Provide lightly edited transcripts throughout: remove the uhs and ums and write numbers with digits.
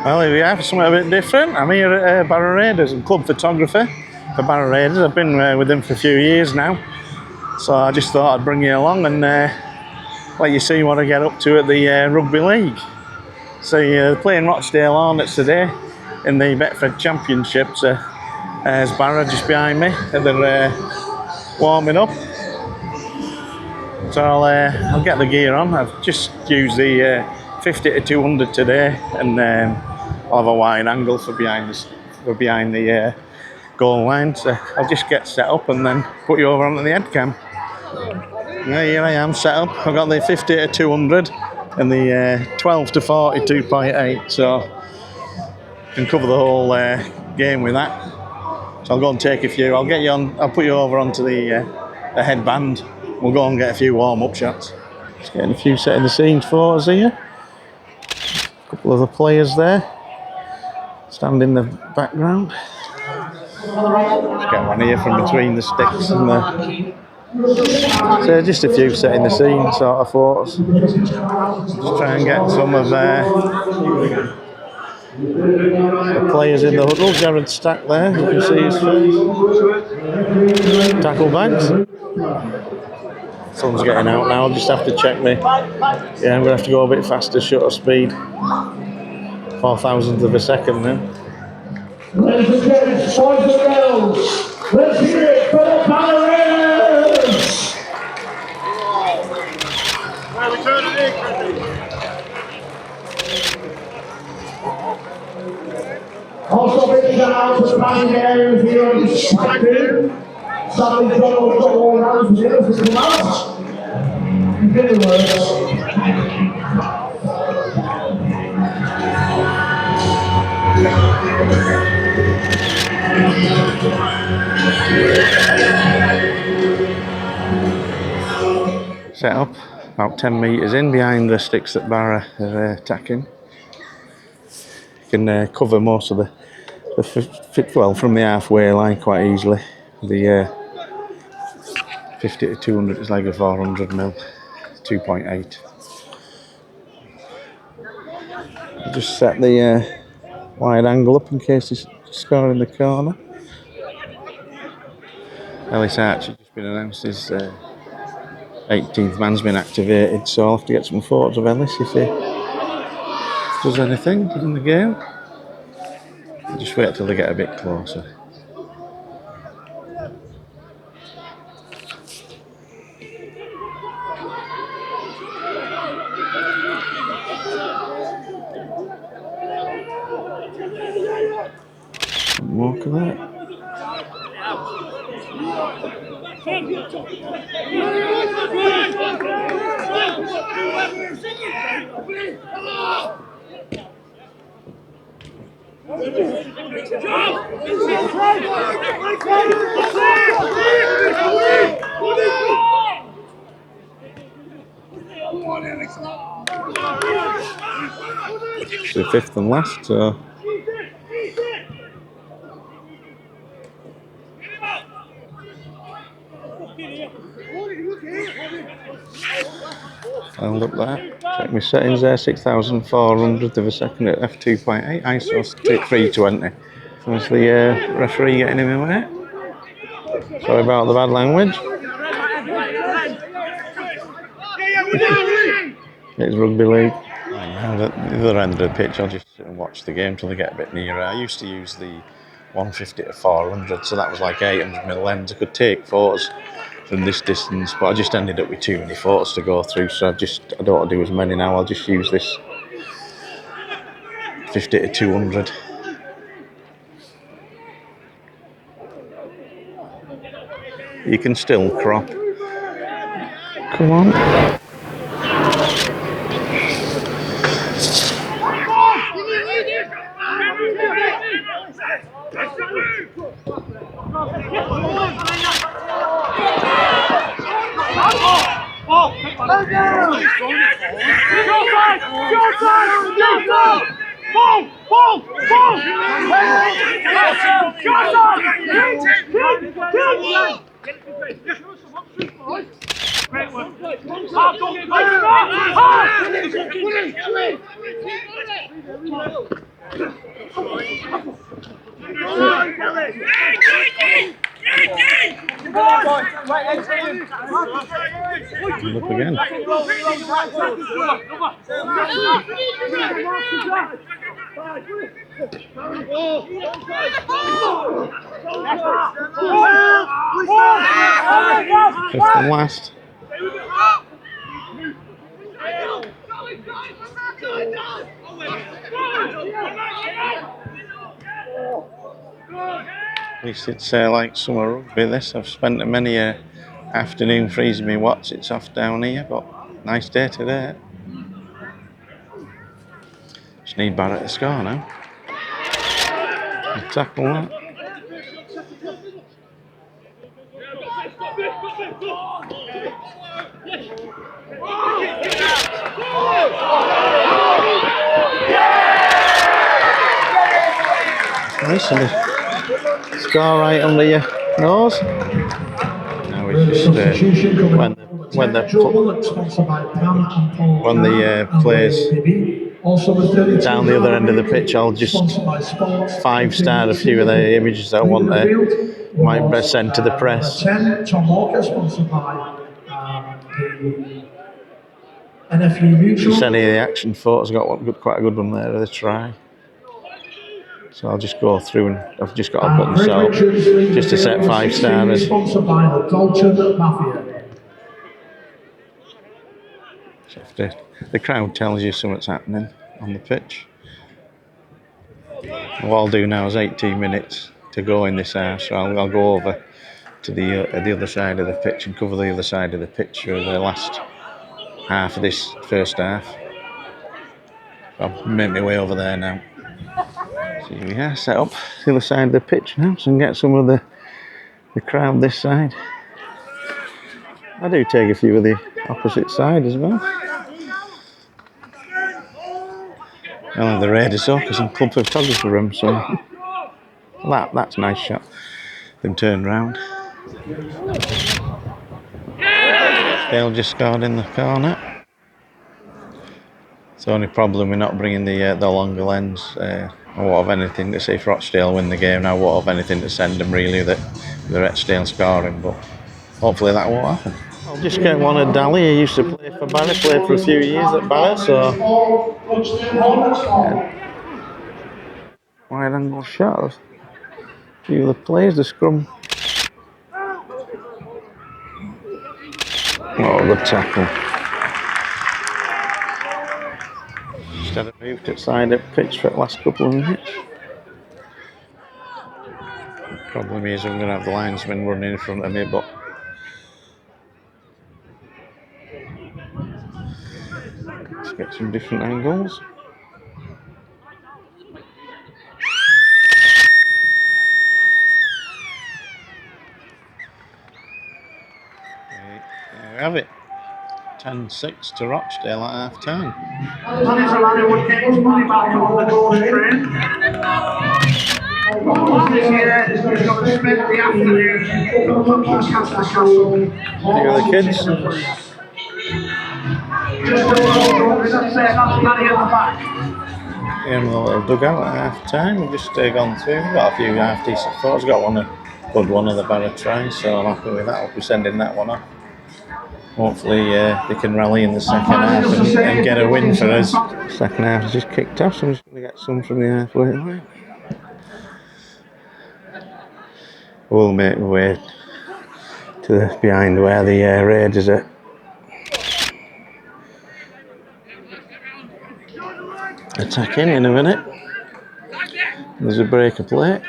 Well, here we have something a bit different. I'm here at Barrow Raiders. I'm club photographer for Barrow Raiders. I've been with them for a few years now. So I just thought I'd bring you along and let you see what I get up to at the Rugby League. So they're playing Rochdale Hornets today in the Betfred Championship. So there's Barrow just behind me and they're warming up. So I'll get the gear on. I've just used the 50 to 200 today, and I'll have a wide angle for behind the goal line. So I'll just get set up and then put you over onto the head cam. Yeah, here I am set up. I've got the 50 to 200 and the 12 to 40 2.8, so I can cover the whole game with that. So I'll go and take a few. I'll get you on. I'll put you over onto the headband. We'll go and get a few warm-up shots. Just getting a few setting the scenes photos here. A couple of the players there, stand in the background. Get one here from between the sticks and the. So just a few setting the scene sort of photos. Just try and get some of the players in the huddle. Jared Stack there, you can see his face. Tackle bags. Sun's getting out now, I'll just have to check me. Yeah, I'm going to have to go a bit faster, shutter speed. 4,000th of a second now. Ladies and gentlemen, boys and girls, let's hear it for the Barrow Raiders! Where are we turning in? Also big shout out to the band areas here on the Sideline. Sadly, John's got all around here to come out. Very well. Set up about 10 metres in behind the sticks that Barrow are attacking. You can cover most of the from the halfway line quite easily. The 50 to 200 is like a 400mm, 2.8. Just set the wide angle up in case he's scoring in the corner. Ellis Archer just been announced his 18th man's been activated, so I'll have to get some photos of Ellis if he does anything in the game. Just wait till they get a bit closer. Walk of that. It's the fifth and last, so I'll up that. Check my settings there, 6,400th of a second at f2.8, ISO 320. So it's the referee getting him away. Sorry about the bad language. It's Rugby League. And at the other end of the pitch, I'll just sit and watch the game till they get a bit nearer. I used to use the 150 to 400, so that was like 800mm lens. I could take photos from this distance, but I just ended up with too many photos to go through, so I don't want to do as many now. I'll just use this 50 to 200. You can still crop. Come on. And up again. Fifth and last. At least it's like summer rugby this. I've spent many afternoon freezing me watts. It's off down here, but nice day today. Just need Barrett to score now. Tackle that. Nice, and score right under your nose. Now it's just when the players down the other end of the pitch, I'll just 5-star a few of the images I want might send to the press. Just any of the action photos, got quite a good one there of the try. So I'll just go through and I've just got to put them so just to set 5-stars. So if the crowd tells you something's happening on the pitch. What I'll do now is 18 minutes to go in this half, so I'll go over to the other side of the pitch and cover the other side of the pitch for the last half of this first half. I'll make my way over there now. So yeah, set up the other side of the pitch now so I can get some of the crowd this side. I do take a few of the opposite side as well. I have the Raiders up because I'm club photographer room, so that's a nice shot. Them turned round. Dale just scored in the corner. It's the only problem we're not bringing the longer lens. I won't have anything to say if Rochdale win the game. I won't have anything to send them really that the Rochdale scoring, but hopefully that won't happen. I'll just get one of Daly. He used to play for Barrett, played for a few years at Barrett, so wide angle shot of a few of the players, the scrum. Oh, good tackle. Just had it moved to side of pitch for the last couple of minutes. Problem is I'm going to have the linesman running in front of me, but let's get some different angles. There we have it. 10-6 to Rochdale at half time. Manager Larry would get his money back on the goal train. This year, he's going to spend the afternoon up at Lancaster Castle. Here are the kids. That's Danny at the back. In the little dugout at half time. We've just gone through. We've got a few half decent thoughts. Got a good one of the Barrett tries, so I'm happy with that. I'll be sending that one off. Hopefully they can rally in the second half and get a win for us. Second half is just kicked off, so I'm just going to get some from the halfway line. We'll make my way to behind where the Raiders are. Attacking in a minute. There's a break of play.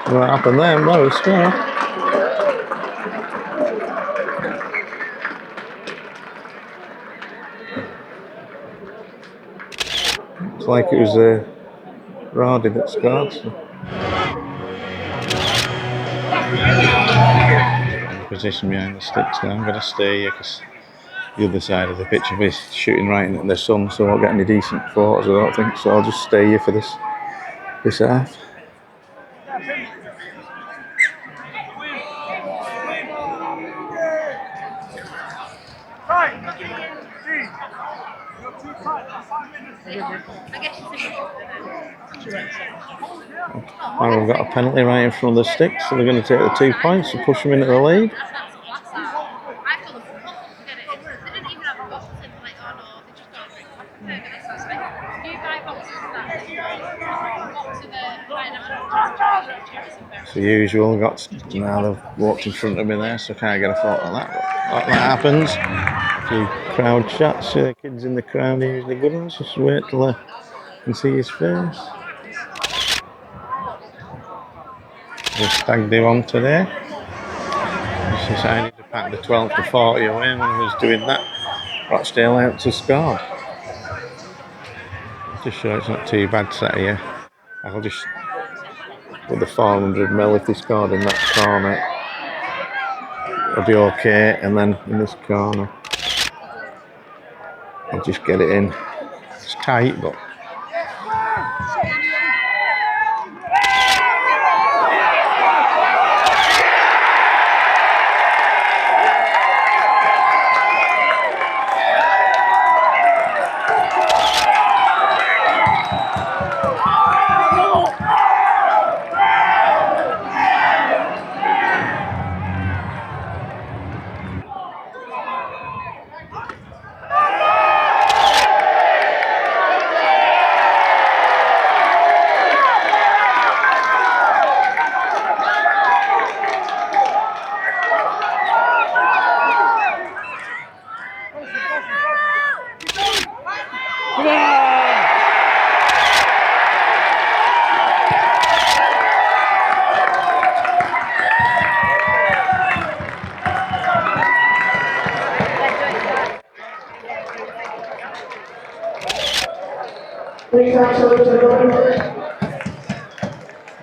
What happened there? Blow score. It's like it was Roddy that scored. So. In position behind the sticks now. I'm going to stay here because the other side of the pitch will be shooting right into the sun, so I won't get any decent photos, I don't think. So I'll just stay here for this half. And we've got a penalty right in front of the sticks, so they're going to take the 2 points to push them into the lead. As usual, now they've walked in front of me there, so I can't get a photo of that. But that happens. A few crowd chats. The kids in the crowd are usually good ones. Just wait till I can see his face. The stag do on today. Just decided to pack the 12 to 40 away, and when I was doing that, Rochdale out to score. Just show it's not too bad set here. I'll just put the 400ml if they scored in that corner. It'll be okay, and then in this corner, I'll just get it in. It's tight, but.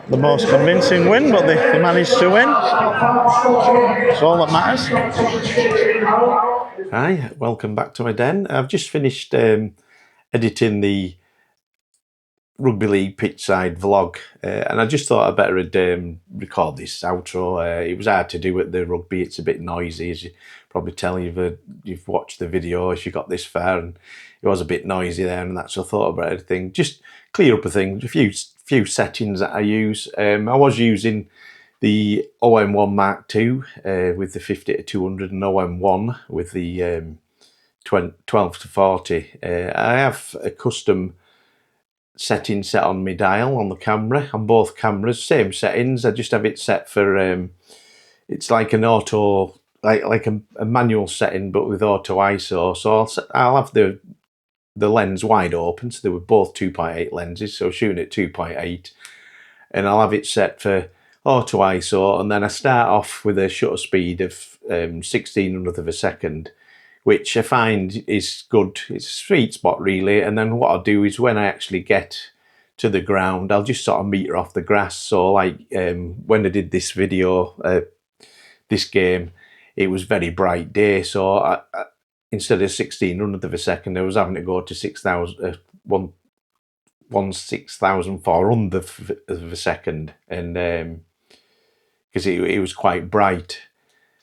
The most convincing win, but they managed to win. That's all that matters. Hi, welcome back to my den. I've just finished editing the Rugby League pitchside vlog, and I just thought I better record this outro. It was hard to do at the rugby. It's a bit noisy, as you probably tell. You've watched the video if you got this far, and it was a bit noisy there and that. So I thought about everything, just clear up a thing, a few settings that I use. I was using the OM1 Mark II with the 50 to 200 and OM1 with the 12 to 40. I have a custom setting set on my dial on the camera, on both cameras, same settings. I just have it set for it's like an auto, like a manual setting but with auto ISO. So I'll have the lens wide open, so they were both 2.8 lenses, so shooting at 2.8, and I'll have it set for auto ISO, and then I start off with a shutter speed of 1600th of a second, which I find is good. It's a sweet spot really. And then what I'll do is when I actually get to the ground, I'll just sort of meter off the grass. So like when I did this video, this game, it was very bright day, so I instead of 1600th of a second, I was having to go to 16,400th of a second, and because it was quite bright.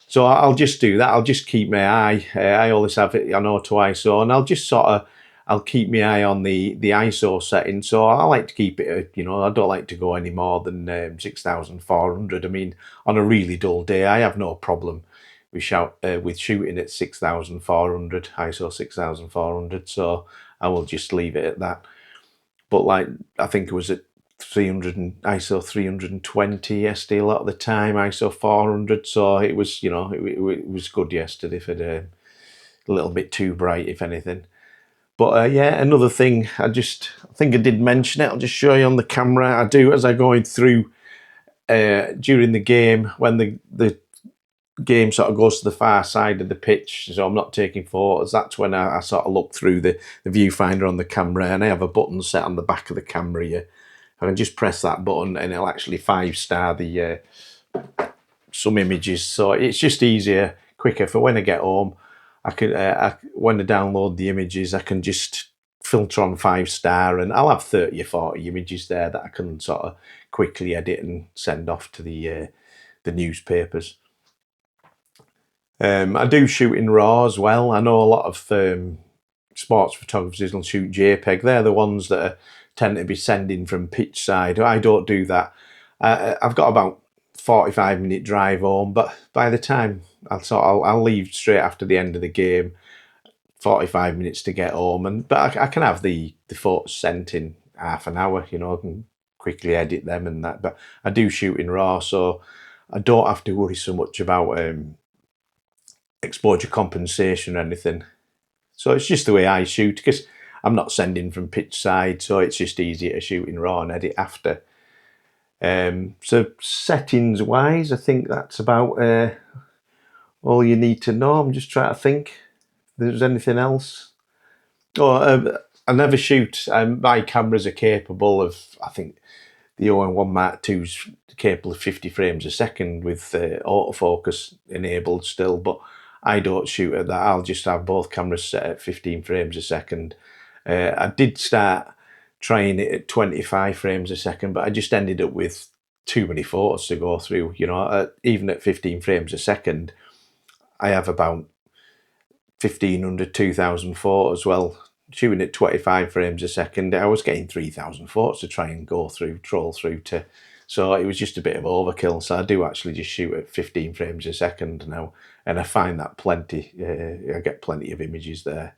So I'll just do that. I'll just keep my eye. I always have it on auto ISO, and I'll just I'll keep my eye on the ISO setting. So I like to keep it, I don't like to go any more than 6,400. I mean, on a really dull day, I have no problem with shooting at 6,400, ISO 6,400. So I will just leave it at that. But like, I think it was at 300 and ISO 320 yesterday a lot of the time, ISO 400. So it was, it was good yesterday for a little bit too bright, if anything. But yeah, another thing, I think I did mention it. I'll just show you on the camera. I do, as I'm going through during the game, when the game sort of goes to the far side of the pitch, so I'm not taking photos, that's when I sort of look through the viewfinder on the camera, and I have a button set on the back of the camera here. I can just press that button and it'll actually 5-star some images. So it's just easier, quicker for when I get home. when I download the images, I can just filter on 5-star, and I'll have 30 or 40 images there that I can sort of quickly edit and send off to the newspapers. I do shoot in RAW as well. I know a lot of sports photographers will shoot JPEG. They're the ones that tend to be sending from pitchside. I don't do that. I've got about 45-minute drive home, but by the time I'll leave straight after the end of the game, 45 minutes to get home, but I can have the photos sent in half an hour, you know, I can quickly edit them and that. But I do shoot in RAW, so I don't have to worry so much about exposure compensation or anything. So it's just the way I shoot, because I'm not sending from pitch side, so it's just easier to shoot in RAW and edit after. So settings wise, I think that's about all you need to know. I'm just trying to think if there's anything else. I never shoot. My cameras are capable of, I think the OM1 Mark II is capable of 50 frames a second with autofocus enabled still, but I don't shoot at that. I'll just have both cameras set at 15 frames a second. I did start trying it at 25 frames a second, but I just ended up with too many photos to go through. You know, even at 15 frames a second, I have about 1,500, 2,000 photos. Well, shooting at 25 frames a second, I was getting 3,000 photos to try and troll through to. So it was just a bit of overkill. So I do actually just shoot at 15 frames a second now, and I find that plenty. I get plenty of images there.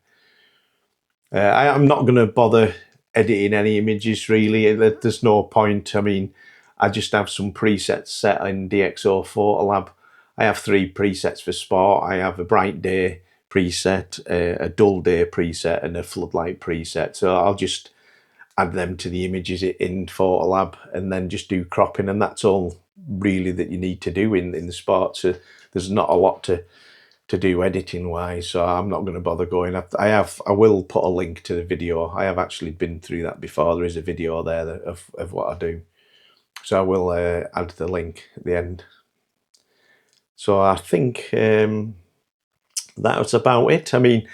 I'm not going to bother editing any images really. There's no point. I mean, I just have some presets set in DxO Photolab. I have 3 presets for sport. I have a bright day preset, a dull day preset, and a floodlight preset. So I'll just add them to the images in Photolab and then just do cropping, and that's all really that you need to do in the sport. So there's not a lot to do editing wise, so I'm not going to bother going. I will put a link to the video. I have actually been through that before. There is a video there of what I do, so I will add the link at the end. So I think that's about it. I mean,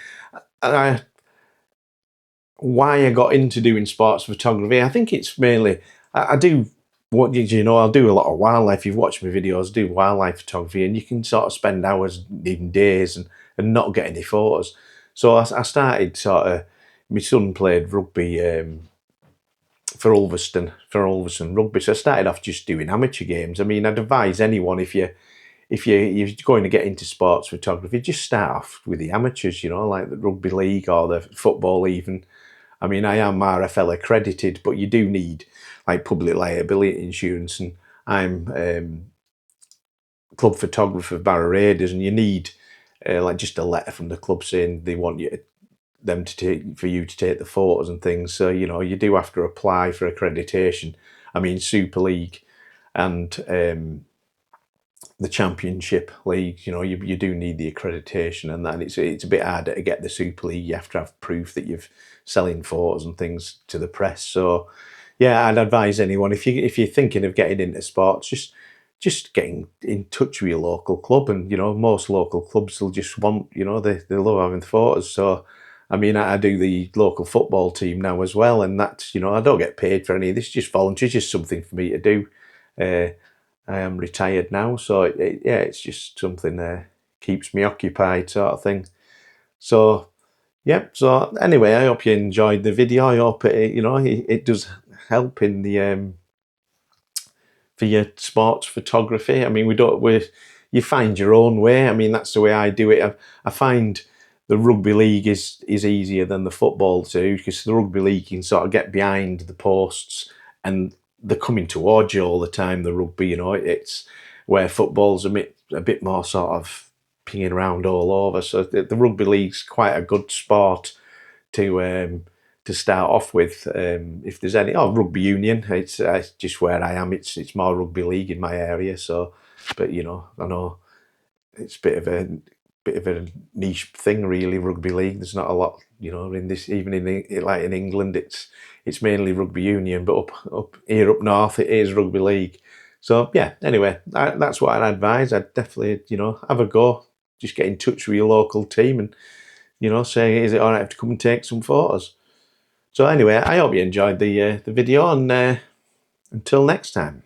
why I got into doing sports photography, I think it's mainly I do what you know. I'll do a lot of wildlife. You've watched my videos. I do wildlife photography, and you can sort of spend hours, even days, and not get any photos. So I started sort of. My son played rugby for Ulverston Rugby, so I started off just doing amateur games. I mean, I'd advise anyone if you're going to get into sports photography, just start off with the amateurs. You know, like the rugby league or the football even. I mean, I am RFL accredited, but you do need like public liability insurance, and I'm club photographer for Barrow Raiders, and you need like just a letter from the club saying they want you for you to take the photos and things. So you know, you do have to apply for accreditation. I mean, Super League and the Championship League, you know, you do need the accreditation, and that it's a bit harder to get the Super League. You have to have proof that you've selling photos and things to the press. So yeah, I'd advise anyone if you're thinking of getting into sports, just getting in touch with your local club, and you know, most local clubs will just want, you know, they love having the photos. So I mean, I do the local football team now as well, and that's, you know, I don't get paid for any of this, just volunteer, just something for me to do. I am retired now, so yeah, it's just something that keeps me occupied, sort of thing. So, yeah. So anyway, I hope you enjoyed the video. I hope it does help in the for your sports photography. I mean, you find your own way. I mean, that's the way I do it. I find the rugby league is easier than the football too, because the rugby league you can sort of get behind the posts and they're coming towards you all the time. The rugby, you know, it's where football's a bit more sort of pinging around all over. So the rugby league's quite a good sport to start off with. If there's any, rugby union, it's just where I am. It's more rugby league in my area. So, but you know, I know it's a bit of a niche thing, really. Rugby league. There's not a lot, you know, in this. Even in England, it's mainly rugby union. But up here up north, it is rugby league. So yeah. Anyway, that's what I'd advise. I'd definitely, you know, have a go. just get in touch with your local team and, you know, say, is it all right to come and take some photos? So anyway, I hope you enjoyed the video, and until next time.